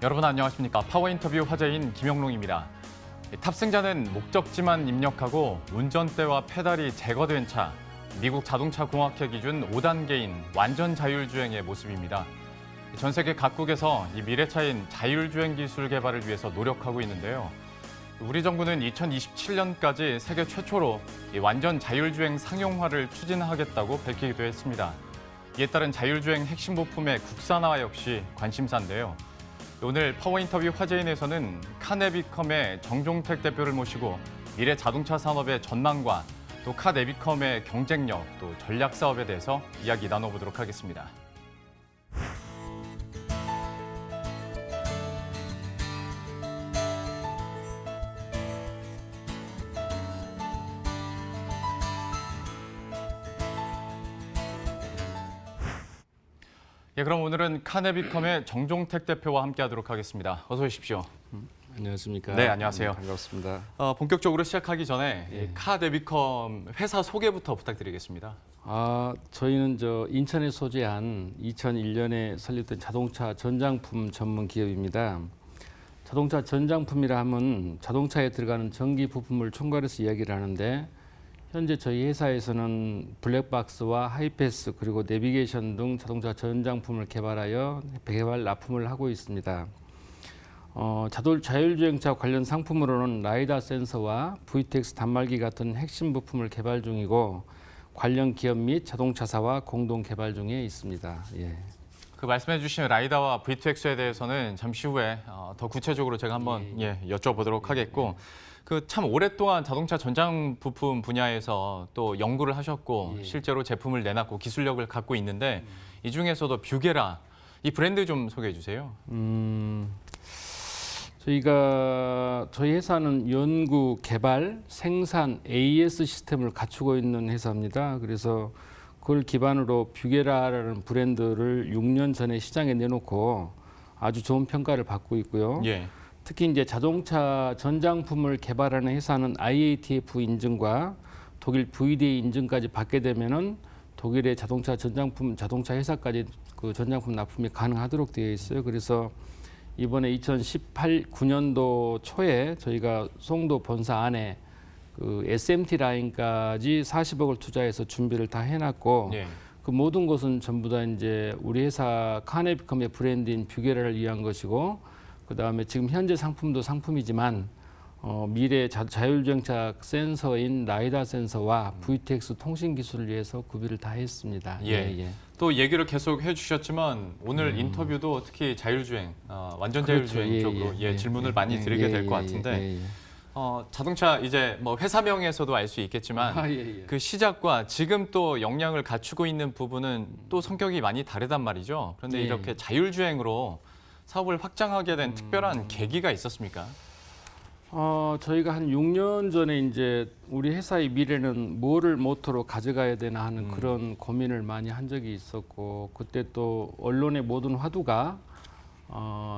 여러분 안녕하십니까? 파워 인터뷰 화제인 김영롱입니다. 탑승자는 목적지만 입력하고 운전대와 페달이 제거된 차, 미국 자동차 공학회 기준 5단계인 완전 자율주행의 모습입니다. 전 세계 각국에서 이 미래차인 자율주행 기술 개발을 위해서 노력하고 있는데요. 우리 정부는 2027년까지 세계 최초로 이 완전 자율주행 상용화를 추진하겠다고 밝히기도 했습니다. 이에 따른 자율주행 핵심 부품의 국산화 역시 관심사인데요. 오늘 파워 인터뷰 화제인에서는 카네비컴의 정종택 대표를 모시고 미래 자동차 산업의 전망과 또 카네비컴의 경쟁력, 또 전략 사업에 대해서 이야기 나눠보도록 하겠습니다. 예, 그럼 오늘은 카네비컴의 정종택 대표와 함께하도록 하겠습니다. 어서 오십시오. 안녕하십니까? 네, 안녕하세요. 반갑습니다. 본격적으로 시작하기 전에 예. 카네비컴 회사 소개부터 부탁드리겠습니다. 저희는 인천에 소재한 2001년에 설립된 자동차 전장품 전문 기업입니다. 자동차 전장품이라 하면 자동차에 들어가는 전기 부품을 총괄해서 이야기를 하는데 현재 저희 회사에서는 블랙박스와 하이패스 그리고 내비게이션 등 자동차 전장품을 개발하여 개발 납품을 하고 있습니다. 자율주행차 관련 상품으로는 라이다 센서와 VTX 단말기 같은 핵심 부품을 개발 중이고 관련 기업 및 자동차사와 공동 개발 중에 있습니다. 예. 그 말씀해 주신 라이다와 V2X에 대해서는 잠시 후에 더 구체적으로 제가 한번 여쭤보도록 하겠고 그 참 오랫동안 자동차 전장 부품 분야에서 또 연구를 하셨고 실제로 제품을 내놨고 기술력을 갖고 있는데 이 중에서도 뷰게라 이 브랜드 좀 소개해 주세요. 저희 회사는 연구, 개발, 생산, AS 시스템을 갖추고 있는 회사입니다. 그래서 그걸 기반으로 뷰게라라는 브랜드를 6년 전에 시장에 내놓고 아주 좋은 평가를 받고 있고요. 예. 특히 이제 자동차 전장품을 개발하는 회사는 IATF 인증과 독일 VDA 인증까지 받게 되면은 독일의 자동차 전장품 자동차 회사까지 그 전장품 납품이 가능하도록 되어 있어요. 그래서 이번에 2018-9년도 초에 저희가 송도 본사 안에 그 SMT 라인까지 40억을 투자해서 준비를 다 해놨고 그 모든 것은 전부 다 이제 우리 회사 카네비컴의 브랜드인 뷰게라를 위한 것이고 그다음에 지금 현재 상품도 상품이지만 미래 자율주행차 센서인 라이다 센서와 VTX 통신 기술을 위해서 구비를 다 했습니다. 또 얘기를 계속 해주셨지만 오늘 인터뷰도 특히 자율주행, 완전 자율주행 쪽으로 질문을 많이 드리게 될 것 같은데 자동차 이제 뭐 회사명에서도 알 수 있겠지만 그 시작과 지금 또 역량을 갖추고 있는 부분은 또 성격이 많이 다르단 말이죠. 그런데 이렇게 자율주행으로 사업을 확장하게 된 특별한 계기가 있었습니까? 저희가 한 6년 전에 이제 우리 회사의 미래는 뭐를 모토로 가져가야 되나 하는 그런 고민을 많이 한 적이 있었고 그때 또 언론의 모든 화두가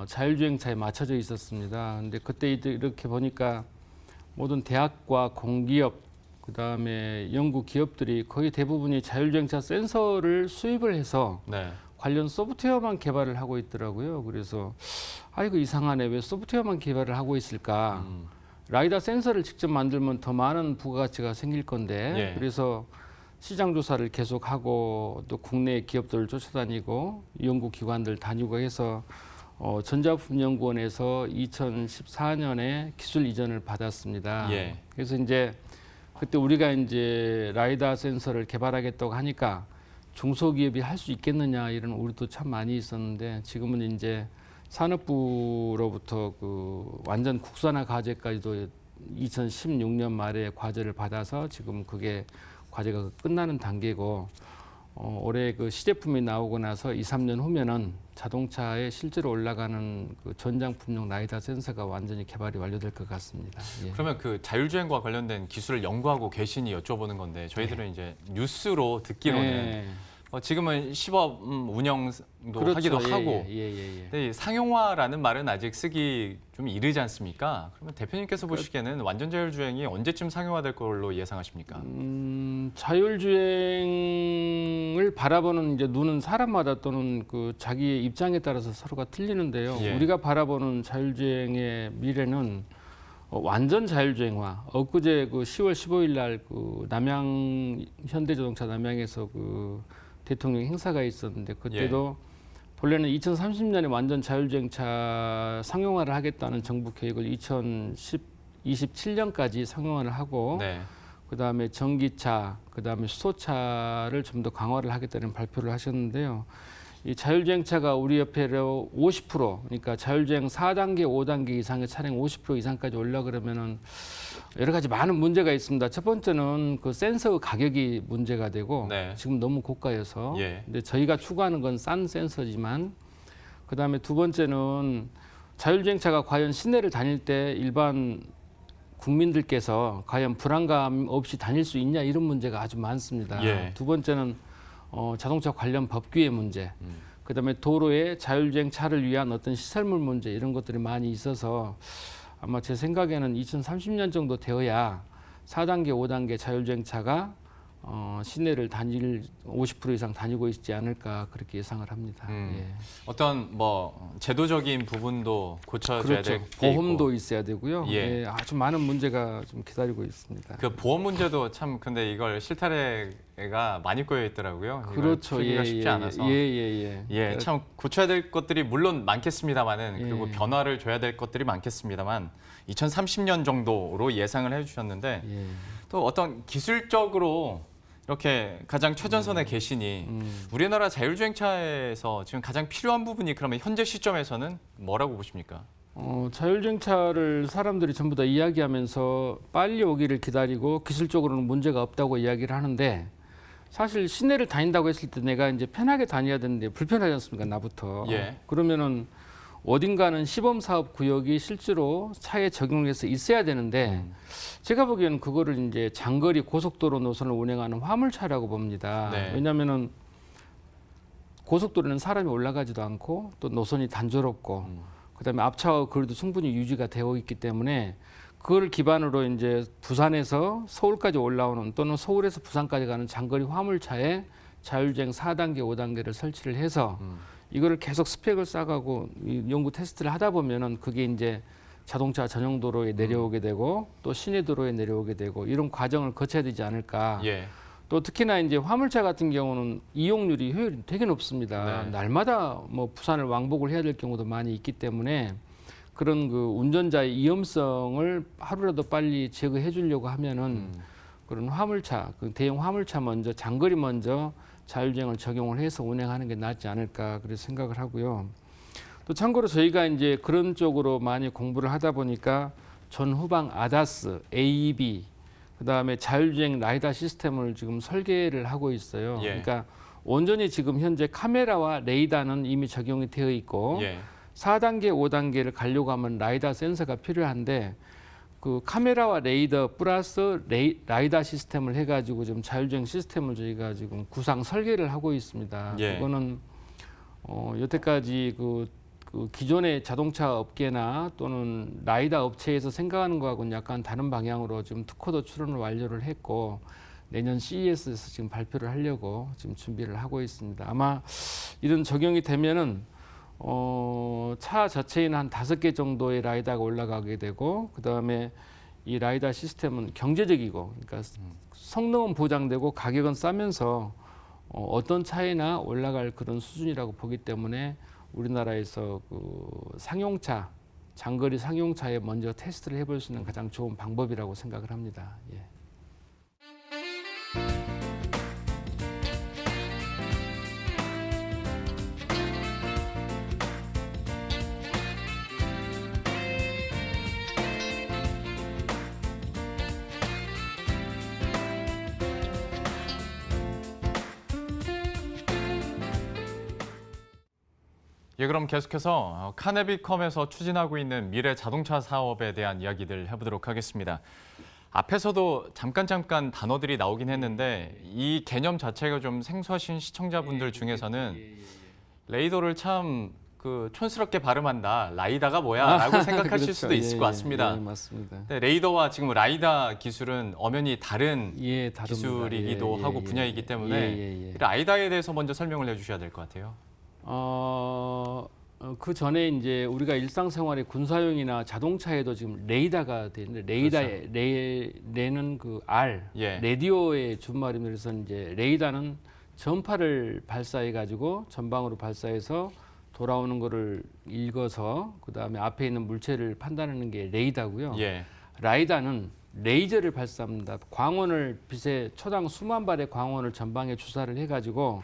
자율주행차에 맞춰져 있었습니다. 근데 그때 이렇게 보니까 모든 대학과 공기업 그다음에 연구 기업들이 거의 대부분이 자율주행차 센서를 수입을 해서 관련 소프트웨어만 개발을 하고 있더라고요. 그래서 아이고 이상하네. 왜 소프트웨어만 개발을 하고 있을까? 라이다 센서를 직접 만들면 더 많은 부가가치가 생길 건데 그래서 시장 조사를 계속하고 또 국내 기업들을 쫓아다니고 연구기관들 다니고 해서 전자부품연구원에서 2014년에 기술 이전을 받았습니다. 그래서 이제 그때 우리가 이제 라이다 센서를 개발하겠다고 하니까 중소기업이 할 수 있겠느냐 이런 우려도 참 많이 있었는데 지금은 이제 산업부로부터 그 완전 국산화 과제까지도 2016년 말에 과제를 받아서 지금 그게 과제가 끝나는 단계고 올해 그 시제품이 나오고 나서 2, 3년 후면은 자동차에 실제로 올라가는 그 전장품용 라이다 센서가 완전히 개발이 완료될 것 같습니다. 그러면 그 자율주행과 관련된 기술을 연구하고 계시니 여쭤보는 건데 저희들은 이제 뉴스로 듣기로는 지금은 시범 운영도 그렇죠. 하기도 예, 하고 예. 근데 이 상용화라는 말은 아직 쓰기 좀 이르지 않습니까? 그러면 대표님께서 보시기에는 완전 자율주행이 언제쯤 상용화될 걸로 예상하십니까? 자율주행을 바라보는 이제 눈은 사람마다 또는 그 자기의 입장에 따라서 서로가 틀리는데요. 예. 우리가 바라보는 자율주행의 미래는 완전 자율주행화. 엊그제 그 10월 15일 날 그 남양 현대자동차 남양에서 그 대통령 행사가 있었는데 그때도 본래는 2030년에 완전 자율주행차 상용화를 하겠다는 정부 계획을 2027년까지 상용화를 하고 네. 그다음에 전기차, 그다음에 수소차를 좀 더 강화를 하겠다는 발표를 하셨는데요. 이 자율주행차가 우리 옆에로 50% 그러니까 자율주행 4단계, 5단계 이상의 차량 50% 이상까지 올라 그러면은 여러 가지 많은 문제가 있습니다. 첫 번째는 그 센서 가격이 문제가 되고 네. 지금 너무 고가여서 예. 근데 저희가 추구하는 건 싼 센서지만 그다음에 두 번째는 자율주행차가 과연 시내를 다닐 때 일반 국민들께서 과연 불안감 없이 다닐 수 있냐 이런 문제가 아주 많습니다. 예. 두 번째는 자동차 관련 법규의 문제, 그다음에 도로에 자율주행 차를 위한 어떤 시설물 문제 이런 것들이 많이 있어서 아마 제 생각에는 2030년 정도 되어야 4단계, 5단계 자율주행 차가 시내를 50% 이상 다니고 있지 않을까 그렇게 예상을 합니다. 예. 어떤 뭐 제도적인 부분도 고쳐져야 그렇죠. 될 게 보험도 있고 있어야 되고요. 예. 예, 아주 많은 문제가 좀 기다리고 있습니다. 그 보험 문제도 참 근데 이걸 실타래가 많이 꼬여 있더라고요. 이걸 그렇죠. 풀기가 쉽지 않아서 예. 참 고쳐야 될 것들이 물론 많겠습니다만은 예. 그리고 변화를 줘야 될 것들이 많겠습니다만 2030년 정도로 예상을 해주셨는데 예. 또 어떤 기술적으로 이렇게 가장 최전선에 계시니 우리나라 자율주행차에서 지금 가장 필요한 부분이 그러면 현재 시점에서는 뭐라고 보십니까? 자율주행차를 사람들이 전부 다 이야기하면서 빨리 오기를 기다리고 기술적으로는 문제가 없다고 이야기를 하는데 사실 시내를 다닌다고 했을 때 내가 이제 편하게 다녀야 되는데 불편하지 않습니까? 나부터. 예. 그러면은 어딘가는 시범 사업 구역이 실제로 차에 적용해서 있어야 되는데 제가 보기에는 그거를 이제 장거리 고속도로 노선을 운행하는 화물차라고 봅니다. 네. 왜냐하면은 고속도로는 사람이 올라가지도 않고 또 노선이 단조롭고 그다음에 앞차와 거리도 충분히 유지가 되어 있기 때문에 그걸 기반으로 이제 부산에서 서울까지 올라오는 또는 서울에서 부산까지 가는 장거리 화물차에 자율주행 4단계, 5단계를 설치를 해서 이거를 계속 스펙을 쌓아가고 연구 테스트를 하다 보면은 그게 이제 자동차 전용 도로에 내려오게 되고 또 시내 도로에 내려오게 되고 이런 과정을 거쳐야 되지 않을까. 예. 또 특히나 이제 화물차 같은 경우는 이용률이 효율이 되게 높습니다. 네. 날마다 뭐 부산을 왕복을 해야 될 경우도 많이 있기 때문에 그런 그 운전자의 위험성을 하루라도 빨리 제거해 주려고 하면은 그런 화물차, 그 대형 화물차 먼저 장거리 먼저 자율주행을 적용을 해서 운행하는 게 낫지 않을까 그렇게 생각을 하고요. 또 참고로 저희가 이제 그런 쪽으로 많이 공부를 하다 보니까 전후방 ADAS, AEB, 그다음에 자율주행 라이다 시스템을 지금 설계를 하고 있어요. 예. 그러니까 온전히 지금 현재 카메라와 레이더는 이미 적용이 되어 있고 예. 4단계, 5단계를 가려고 하면 라이다 센서가 필요한데 그 카메라와 레이더 플러스 라이다 시스템을 해가지고 지금 자율주행 시스템을 저희가 지금 구상 설계를 하고 있습니다. 예. 그거는 여태까지 그 기존의 자동차 업계나 또는 라이다 업체에서 생각하는 거하고는 약간 다른 방향으로 지금 특허도 출원을 완료를 했고 내년 CES에서 지금 발표를 하려고 지금 준비를 하고 있습니다. 아마 이런 적용이 되면은 차 자체에는 한 5개 정도의 라이다가 올라가게 되고 그다음에 이 라이다 시스템은 경제적이고 그러니까 성능은 보장되고 가격은 싸면서 어떤 차에나 올라갈 그런 수준이라고 보기 때문에 우리나라에서 그 상용차, 장거리 상용차에 먼저 테스트를 해볼 수 있는 가장 좋은 방법이라고 생각을 합니다. 예. 예, 그럼 계속해서 카네비컴에서 추진하고 있는 미래 자동차 사업에 대한 이야기들 해보도록 하겠습니다. 앞에서도 잠깐 단어들이 나오긴 했는데 이 개념 자체가 좀 생소하신 시청자분들 중에서는 레이더를 참 그 촌스럽게 발음한다. 라이다가 뭐야?라고 생각하실 그렇죠. 수도 있을 것 같습니다. 맞습니다. 근데 레이더와 지금 라이다 기술은 엄연히 다른 다릅니다. 기술이기도 하고 분야이기 때문에 라이다에 대해서 먼저 설명을 해주셔야 될 것 같아요. 그 전에 이제 우리가 일상생활의 군사용이나 자동차에도 지금 레이다가 되는데 레이다의 레는 그 R 라디오의 준말입니다. 그래서 이제 레이다는 전파를 발사해 가지고 전방으로 발사해서 돌아오는 거를 읽어서 그 다음에 앞에 있는 물체를 판단하는 게 레이다고요. 라이다는 레이저를 발사합니다. 광원을 빛의 초당 수만 발의 광원을 전방에 주사를 해가지고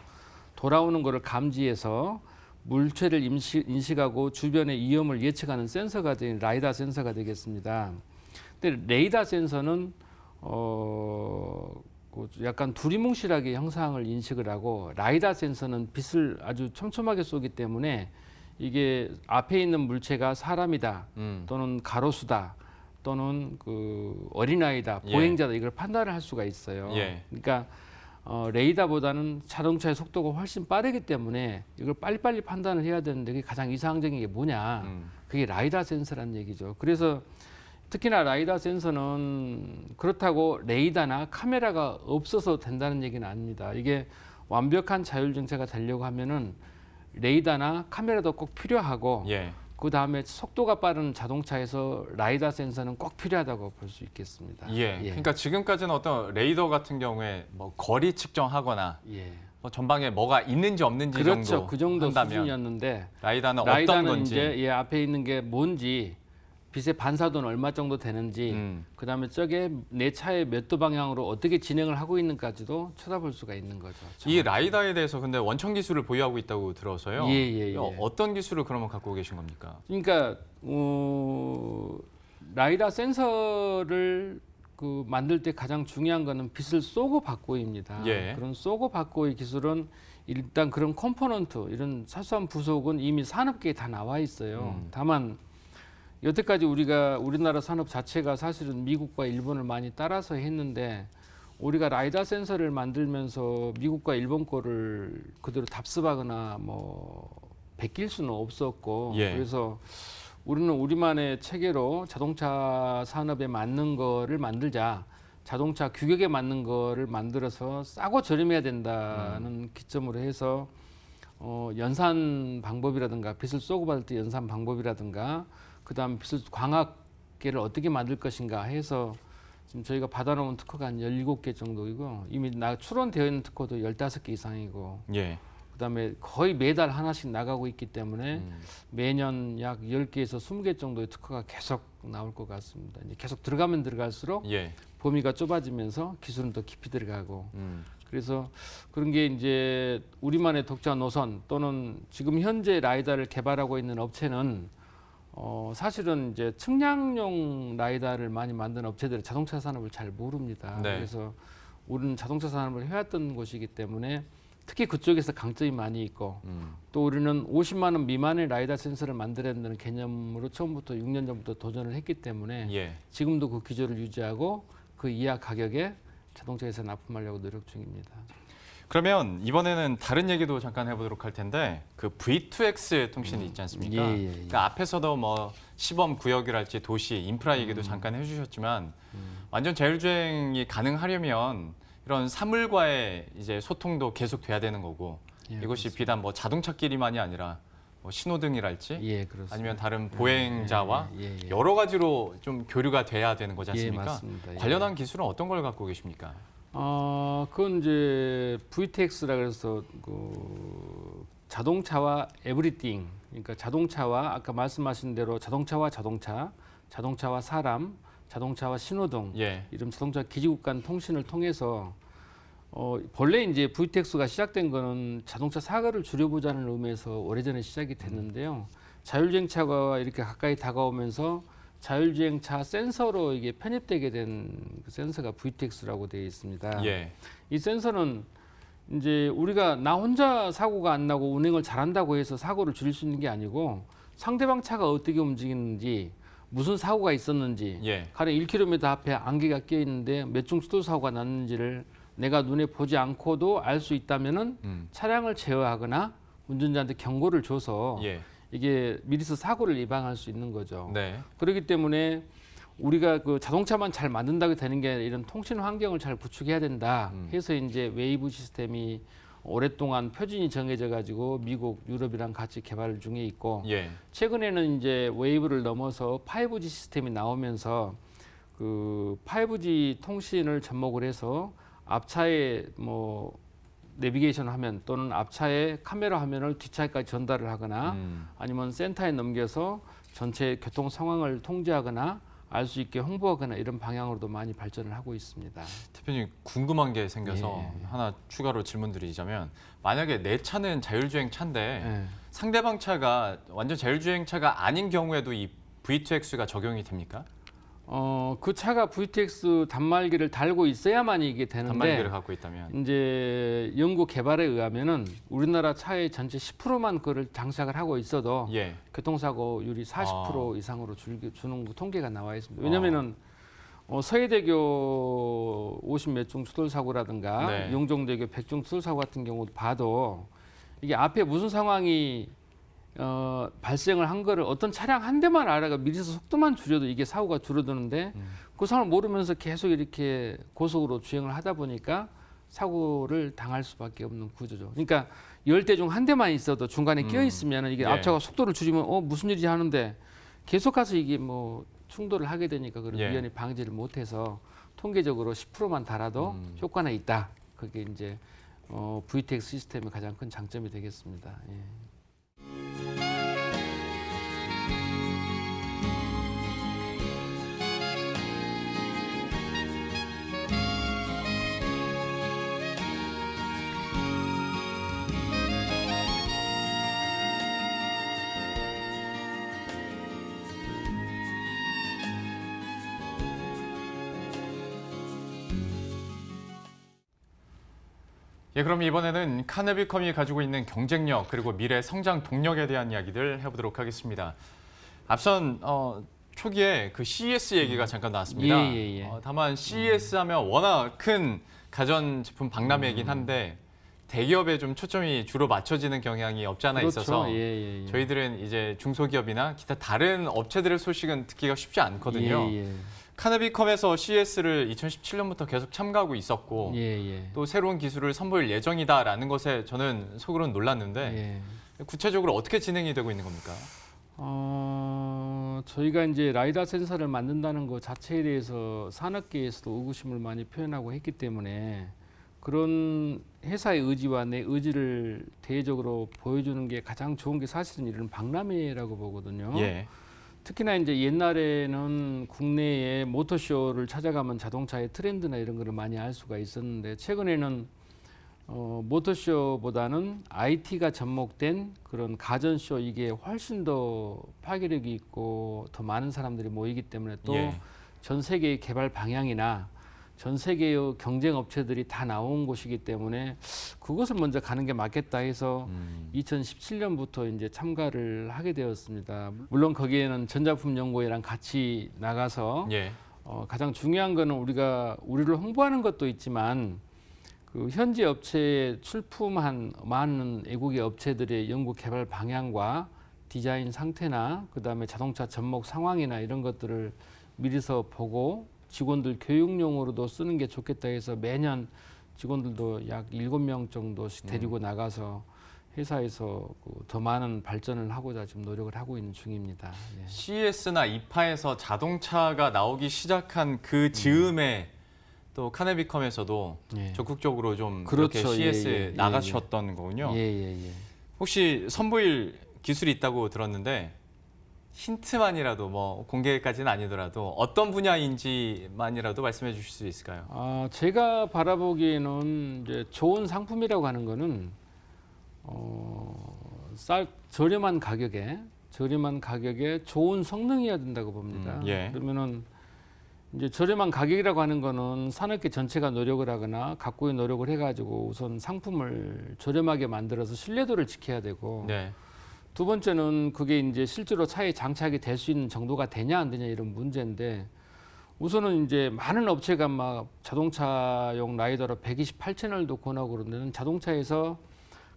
돌아오는 거를 감지해서 물체를 인식하고 주변의 위험을 예측하는 센서가 된 라이다 센서가 되겠습니다. 근데 레이다 센서는 약간 두리뭉실하게 형상을 인식을 하고 라이다 센서는 빛을 아주 촘촘하게 쏘기 때문에 이게 앞에 있는 물체가 사람이다 또는 가로수다 또는 그 어린아이다 보행자다 이걸 판단을 할 수가 있어요. 그러니까 레이다보다는 자동차의 속도가 훨씬 빠르기 때문에 이걸 빨리빨리 판단을 해야 되는데 그게 가장 이상적인 게 뭐냐 그게 라이다 센서라는 얘기죠. 그래서 특히나 라이다 센서는 그렇다고 레이더나 카메라가 없어서 된다는 얘기는 아닙니다. 이게 완벽한 자율정체가 되려고 하면은 레이더나 카메라도 꼭 필요하고 그 다음에 속도가 빠른 자동차에서 라이다 센서는 꼭 필요하다고 볼 수 있겠습니다. 그러니까 지금까지는 어떤 레이더 같은 경우에 뭐 거리 측정하거나 뭐 전방에 뭐가 있는지 없는지 정도 그 정도 한다면 수준이었는데 라이다는 어떤 건지 이제 앞에 있는 게 뭔지 빛의 반사도는 얼마 정도 되는지 그다음에 저게 내 차의 몇 도 방향으로 어떻게 진행을 하고 있는지까지도 쳐다볼 수가 있는 거죠. 이 라이다에 대해서 근데 원천 기술을 보유하고 있다고 들어서요. 어떤 기술을 그러면 갖고 계신 겁니까? 그러니까 라이다 센서를 그 만들 때 가장 중요한 거는 빛을 쏘고 받고입니다. 그런 쏘고 받고의 기술은 일단 그런 컴포넌트 이런 사소한 부속은 이미 산업계에 다 나와 있어요. 다만 여태까지 우리나라 산업 자체가 사실은 미국과 일본을 많이 따라서 했는데 우리가 라이다 센서를 만들면서 미국과 일본 거를 그대로 답습하거나 뭐 베낄 수는 없었고 그래서 우리는 우리만의 체계로 자동차 산업에 맞는 거를 만들자. 자동차 규격에 맞는 거를 만들어서 싸고 저렴해야 된다는 기점으로 해서 연산 방법이라든가 빛을 쏘고 받을 때 연산 방법이라든가 그다음 빛을 광학계를 어떻게 만들 것인가 해서 지금 저희가 받아놓은 특허가 한 17개 정도이고 이미 출원되어 있는 특허도 15개 이상이고 그다음에 거의 매달 하나씩 나가고 있기 때문에 매년 약 10개에서 20개 정도의 특허가 계속 나올 것 같습니다. 이제 계속 들어가면 들어갈수록 범위가 좁아지면서 기술은 더 깊이 들어가고 그래서 그런 게 이제 우리만의 독자 노선 또는 지금 현재 라이다를 개발하고 있는 업체는 사실은 이제 측량용 라이다를 많이 만드는 업체들은 자동차 산업을 잘 모릅니다. 그래서 우리는 자동차 산업을 해왔던 곳이기 때문에 특히 그쪽에서 강점이 많이 있고 또 우리는 50만 원 미만의 라이다 센서를 만들어야 된다는 개념으로 처음부터 6년 전부터 도전을 했기 때문에 지금도 그 기조를 유지하고 그 이하 가격에 자동차에서 납품하려고 노력 중입니다. 그러면 이번에는 다른 얘기도 잠깐 해보도록 할 텐데 그 V2X 통신이 있지 않습니까? 그러니까 앞에서도 뭐 시범 구역이랄지 도시, 인프라 얘기도 잠깐 해주셨지만 완전 자율주행이 가능하려면 이런 사물과의 이제 소통도 계속 돼야 되는 거고 이것이 비단 뭐 자동차끼리만이 아니라 뭐 신호등이랄지 아니면 다른 보행자와 여러 가지로 좀 교류가 돼야 되는 거지 않습니까? 맞습니다. 관련한 기술은 어떤 걸 갖고 계십니까? 그건 이제 VTX라 그래서 그 자동차와 에브리띵, 그러니까 자동차와 아까 말씀하신 대로 자동차와 자동차, 자동차와 사람, 자동차와 신호등, 이런 자동차 기지국 간 통신을 통해서 본래 이제 VTX가 시작된 거는 자동차 사고를 줄여보자는 의미에서 오래전에 시작이 됐는데요. 자율주행차가 이렇게 가까이 다가오면서 자율주행차 센서로 이게 편입되게 된 그 센서가 VTX라고 되어 있습니다. 이 센서는 이제 우리가 나 혼자 사고가 안 나고 운행을 잘한다고 해서 사고를 줄일 수 있는 게 아니고 상대방 차가 어떻게 움직이는지 무슨 사고가 있었는지, 예. 가령 1km 앞에 안개가 끼어 있는데 몇 중 수도 사고가 났는지를 내가 눈에 보지 않고도 알 수 있다면은 차량을 제어하거나 운전자한테 경고를 줘서 예. 이게 미리서 사고를 예방할 수 있는 거죠. 네. 그렇기 때문에 우리가 그 자동차만 잘 만든다고 되는 게 아니라 이런 통신 환경을 잘 구축해야 된다 해서 이제 웨이브 시스템이 오랫동안 표준이 정해져 가지고 미국, 유럽이랑 같이 개발 중에 있고 예. 최근에는 이제 웨이브를 넘어서 5G 시스템이 나오면서 그 5G 통신을 접목을 해서 앞차에 뭐 내비게이션 화면 또는 앞차의 카메라 화면을 뒷차에까지 전달을 하거나 아니면 센터에 넘겨서 전체 교통 상황을 통제하거나 알 수 있게 홍보하거나 이런 방향으로도 많이 발전을 하고 있습니다. 대표님 궁금한 게 생겨서 예. 하나 추가로 질문드리자면 만약에 내 차는 자율주행 차인데 예. 상대방 차가 완전 자율주행 차가 아닌 경우에도 이 V2X가 적용이 됩니까? 그 차가 VTX 단말기를 달고 있어야만 이게 되는데 단말기를 갖고 있다면. 이제 연구 개발에 의하면은 우리나라 차의 전체 10%만 그걸 장착을 하고 있어도 예. 교통사고율이 40% 이상으로 주는 통계가 나와 있습니다. 왜냐면은 서해대교 50몇 중 추돌 사고라든가 네. 용종대교 100중 추돌 사고 같은 경우 봐도 이게 앞에 무슨 상황이 발생을 한 거를 어떤 차량 한 대만 알아가 미리서 속도만 줄여도 이게 사고가 줄어드는데 그 상황을 모르면서 계속 이렇게 고속으로 주행을 하다 보니까 사고를 당할 수밖에 없는 구조죠. 그러니까 10대 중 한 대만 있어도 중간에 끼어 있으면 이게 예. 앞차가 속도를 줄이면 무슨 일이 하는데 계속 가서 이게 뭐 충돌을 하게 되니까 그런 예. 위험이 방지를 못해서 통계적으로 10%만 달아도 효과는 있다. 그게 이제 VTX 시스템의 가장 큰 장점이 되겠습니다. 예. 예, 그럼 이번에는 카네비컴이 가지고 있는 경쟁력 그리고 미래 성장 동력에 대한 이야기들 해보도록 하겠습니다. 앞선 초기에 그 CES 얘기가 잠깐 나왔습니다. 예. 다만 CES 하면 워낙 큰 가전제품 박람회이긴 한데 대기업에 좀 초점이 주로 맞춰지는 경향이 없지 않아 그렇죠. 있어서 예. 저희들은 이제 중소기업이나 기타 다른 업체들의 소식은 듣기가 쉽지 않거든요. 예. 카네비컴에서 CES를 2017년부터 계속 참가하고 있었고 예. 또 새로운 기술을 선보일 예정이다라는 것에 저는 속으로는 놀랐는데 예. 구체적으로 어떻게 진행이 되고 있는 겁니까? 저희가 이제 라이다 센서를 만든다는 것 자체에 대해서 산업계에서도 의구심을 많이 표현하고 했기 때문에 그런 회사의 의지와 내 의지를 대외적으로 보여주는 게 가장 좋은 게 사실은 이런 박람회라고 보거든요. 예. 특히나 이제 옛날에는 국내에 모터쇼를 찾아가면 자동차의 트렌드나 이런 거를 많이 알 수가 있었는데 최근에는 모터쇼보다는 IT가 접목된 그런 가전쇼 이게 훨씬 더 파괴력이 있고 더 많은 사람들이 모이기 때문에 또 전 세계의 개발 방향이나 전 세계의 경쟁 업체들이 다 나온 곳이기 때문에 그것을 먼저 가는 게 맞겠다 해서 2017년부터 이제 참가를 하게 되었습니다. 물론 거기에는 전자품 연구회랑 같이 나가서 가장 중요한 거는 우리를 홍보하는 것도 있지만 그 현지 업체에 출품한 많은 외국의 업체들의 연구 개발 방향과 디자인 상태나 그다음에 자동차 접목 상황이나 이런 것들을 미리서 보고 직원들 교육용으로도 쓰는 게 좋겠다 해서 매년 직원들도 약 7명 정도씩 데리고 나가서 회사에서 더 많은 발전을 하고자 지금 노력을 하고 있는 중입니다. 예. CES나 이파에서 자동차가 나오기 시작한 그 즈음에 또 카네비컴에서도 적극적으로 좀 그렇죠. 이렇게 CES에 나가셨던 거군요. 예. 혹시 선보일 기술이 있다고 들었는데 힌트만이라도 뭐 공개까지는 아니더라도 어떤 분야인지만이라도 말씀해 주실 수 있을까요? 제가 바라보기에는 이제 좋은 상품이라고 하는 거는 저렴한 가격에 좋은 성능이어야 된다고 봅니다. 그러면은 이제 저렴한 가격이라고 하는 거는 산업계 전체가 노력을 하거나 각고의 노력을 해가지고 우선 상품을 저렴하게 만들어서 신뢰도를 지켜야 되고 두 번째는 그게 이제 실제로 차에 장착이 될 수 있는 정도가 되냐 안 되냐 이런 문제인데 우선은 이제 많은 업체가 막 자동차용 라이더로 128채널도 권하고 그러는데 자동차에서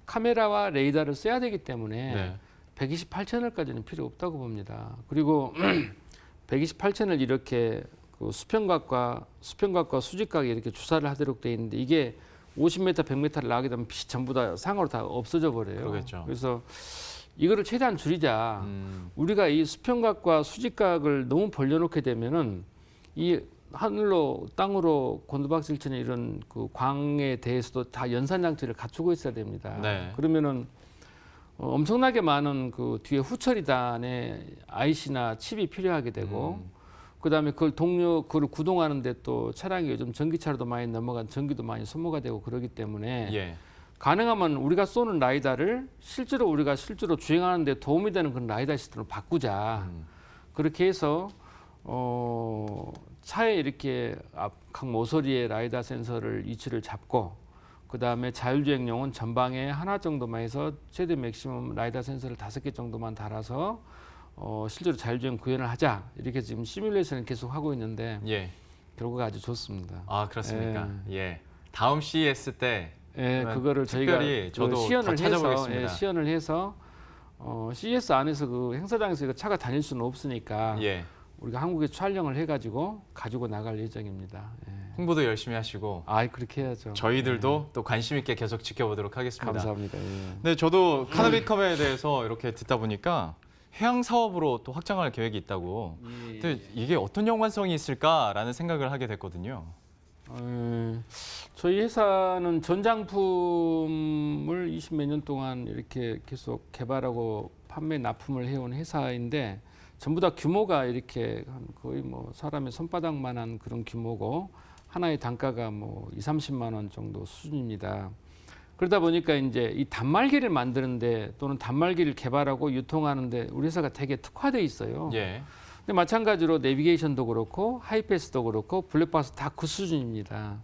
카메라와 레이더를 써야 되기 때문에 네. 128채널까지는 필요 없다고 봅니다. 그리고 128채널 이렇게 그 수평각과 수직각이 이렇게 주사를 하도록 돼 있는데 이게 50m, 100m를 나가게 되면 빛이 전부 다 상으로 다 없어져 버려요. 그러겠죠. 그래서 이거를 최대한 줄이자. 우리가 이 수평각과 수직각을 너무 벌려놓게 되면은 이 하늘로 땅으로 곤두박질치는 이런 그 광에 대해서도 다 연산 장치를 갖추고 있어야 됩니다. 네. 그러면은 엄청나게 많은 그 뒤에 후처리단의 IC나 칩이 필요하게 되고 그다음에 그걸 구동하는데 또 차량이 요즘 전기차로도 많이 넘어간 전기도 많이 소모가 되고 그러기 때문에 예. 가능하면 우리가 쏘는 라이다를 우리가 실제로 주행하는 데 도움이 되는 그런 라이다 시스템으로 바꾸자. 그렇게 해서 차에 이렇게 각 모서리에 라이다 센서를 위치를 잡고 그다음에 자율주행용은 전방에 하나 정도만 해서 최대 맥시멈 라이다 센서를 5개 정도만 달아서 실제로 자율주행 구현을 하자. 이렇게 지금 시뮬레이션을 계속 하고 있는데 예. 결과가 아주 좋습니다. 아, 그렇습니까? 예. 다음 CES 때 예, 그거를 저희가 특별히 저도 시연을 더 찾아보겠습니다. 해서 시연을 해서 CES 안에서 그 행사장에서 이거 차가 다닐 수는 없으니까 예. 우리가 한국에 촬영을 해가지고 가지고 나갈 예정입니다. 예. 홍보도 열심히 하시고 그렇게 해야죠. 저희들도 또 관심 있게 계속 지켜보도록 하겠습니다. 감사합니다. 예. 네, 저도 카나비컵에 대해서 이렇게 듣다 보니까 해양 사업으로 또 확장할 계획이 있다고. 근데 이게 어떤 연관성이 있을까라는 생각을 하게 됐거든요. 저희 회사는 전장품을 20몇 년 동안 이렇게 계속 개발하고 판매 납품을 해온 회사인데 전부 다 규모가 이렇게 거의 뭐 사람의 손바닥만한 그런 규모고 하나의 단가가 뭐 2, 30만 원 정도 수준입니다. 그러다 보니까 이제 이 단말기를 만드는데 또는 단말기를 개발하고 유통하는데 우리 회사가 되게 특화돼 있어요. 예. 근데 마찬가지로 내비게이션도 그렇고 하이패스도 그렇고 블랙박스 다 그 수준입니다.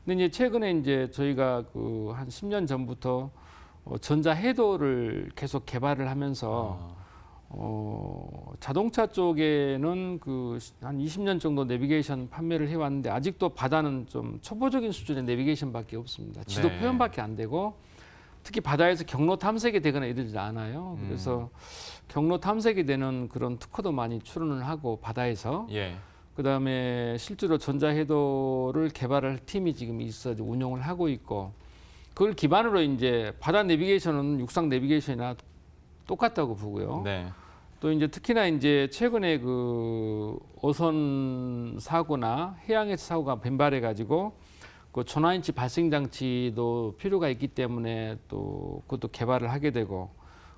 근데 이제 최근에 이제 저희가 그 한 10년 전부터 전자 해도를 계속 개발을 하면서 자동차 쪽에는 그 한 20년 정도 내비게이션 판매를 해왔는데 아직도 바다는 좀 초보적인 수준의 내비게이션밖에 없습니다. 지도 네. 표현밖에 안 되고 특히 바다에서 경로 탐색이 되거나 이러지 않아요. 그래서 경로 탐색이 되는 그런 특허도 많이 출원을 하고 바다에서 예. 그다음에 실제로 전자해도를 개발할 팀이 지금 있어 운영을 하고 있고 그걸 기반으로 이제 바다 내비게이션은 육상 내비게이션이나 똑같다고 보고요. 네. 또 이제 특히나 이제 최근에 그 어선 사고나 해양에서 사고가 빈발해 가지고 그 전화인치 발생 장치도 필요가 있기 때문에 또 그것도 개발을 하게 되고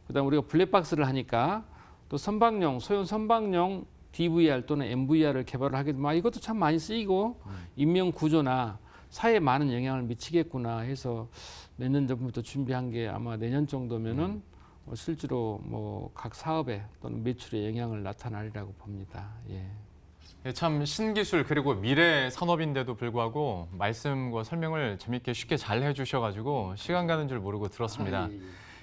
그다음 우리가 블랙박스를 하니까 또 선박용 소형 선박용 DVR 또는 MVR을 개발을 하게 되면 이것도 참 많이 쓰이고 인명 구조나 사회에 많은 영향을 미치겠구나 해서 몇 년 전부터 준비한 게 아마 내년 정도면은 실제로 뭐 각 사업에 또는 매출에 영향을 나타나리라고 봅니다. 예. 예, 참 신기술 그리고 미래 산업인데도 불구하고 말씀과 설명을 재밌게 쉽게 잘 해주셔가지고 시간 가는 줄 모르고 들었습니다.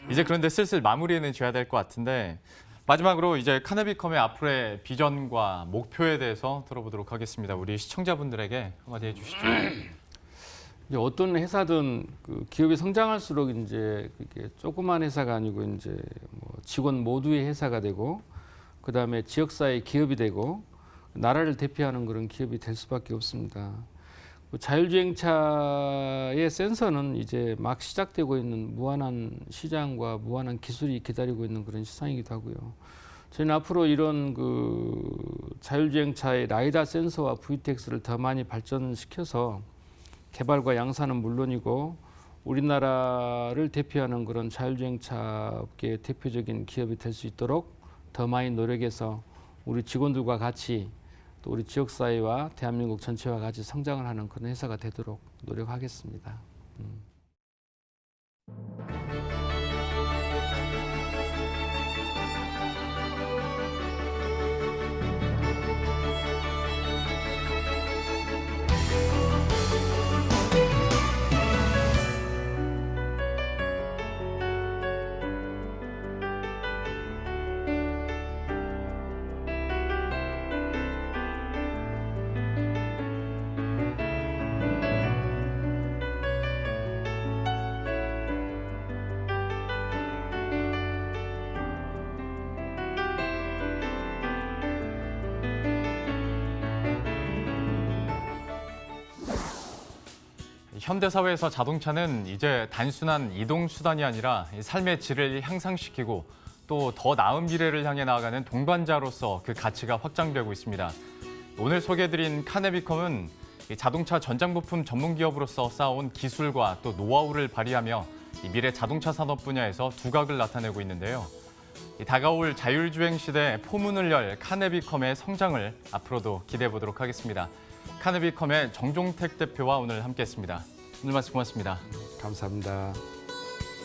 이제 그런데 슬슬 마무리는 지어야 될 것 같은데 마지막으로 이제 카나비컴의 앞으로의 비전과 목표에 대해서 들어보도록 하겠습니다. 우리 시청자분들에게 한마디 해주시죠. 이제 어떤 회사든 그 기업이 성장할수록 이제 그게 조그만 회사가 아니고 이제 뭐 직원 모두의 회사가 되고 그 다음에 지역사회 기업이 되고 나라를 대표하는 그런 기업이 될 수밖에 없습니다. 자율주행차의 센서는 이제 막 시작되고 있는 무한한 시장과 무한한 기술이 기다리고 있는 그런 시장이기도 하고요. 저희는 앞으로 이런 그 자율주행차의 라이다 센서와 VTX를 더 많이 발전시켜서 개발과 양산은 물론이고 우리나라를 대표하는 그런 자율주행차 업계의 대표적인 기업이 될 수 있도록 더 많이 노력해서 우리 직원들과 같이 또 우리 지역사회와 대한민국 전체와 같이 성장을 하는 그런 회사가 되도록 노력하겠습니다. 현대사회에서 자동차는 이제 단순한 이동 수단이 아니라 삶의 질을 향상시키고 또 더 나은 미래를 향해 나아가는 동반자로서 그 가치가 확장되고 있습니다. 오늘 소개해드린 카네비컴은 자동차 전장 부품 전문 기업으로서 쌓아온 기술과 또 노하우를 발휘하며 미래 자동차 산업 분야에서 두각을 나타내고 있는데요. 다가올 자율주행 시대에 포문을 열 카네비컴의 성장을 앞으로도 기대해 보도록 하겠습니다. 카네비컴의 정종택 대표와 오늘 함께했습니다. 오늘 말씀 고맙습니다. 감사합니다.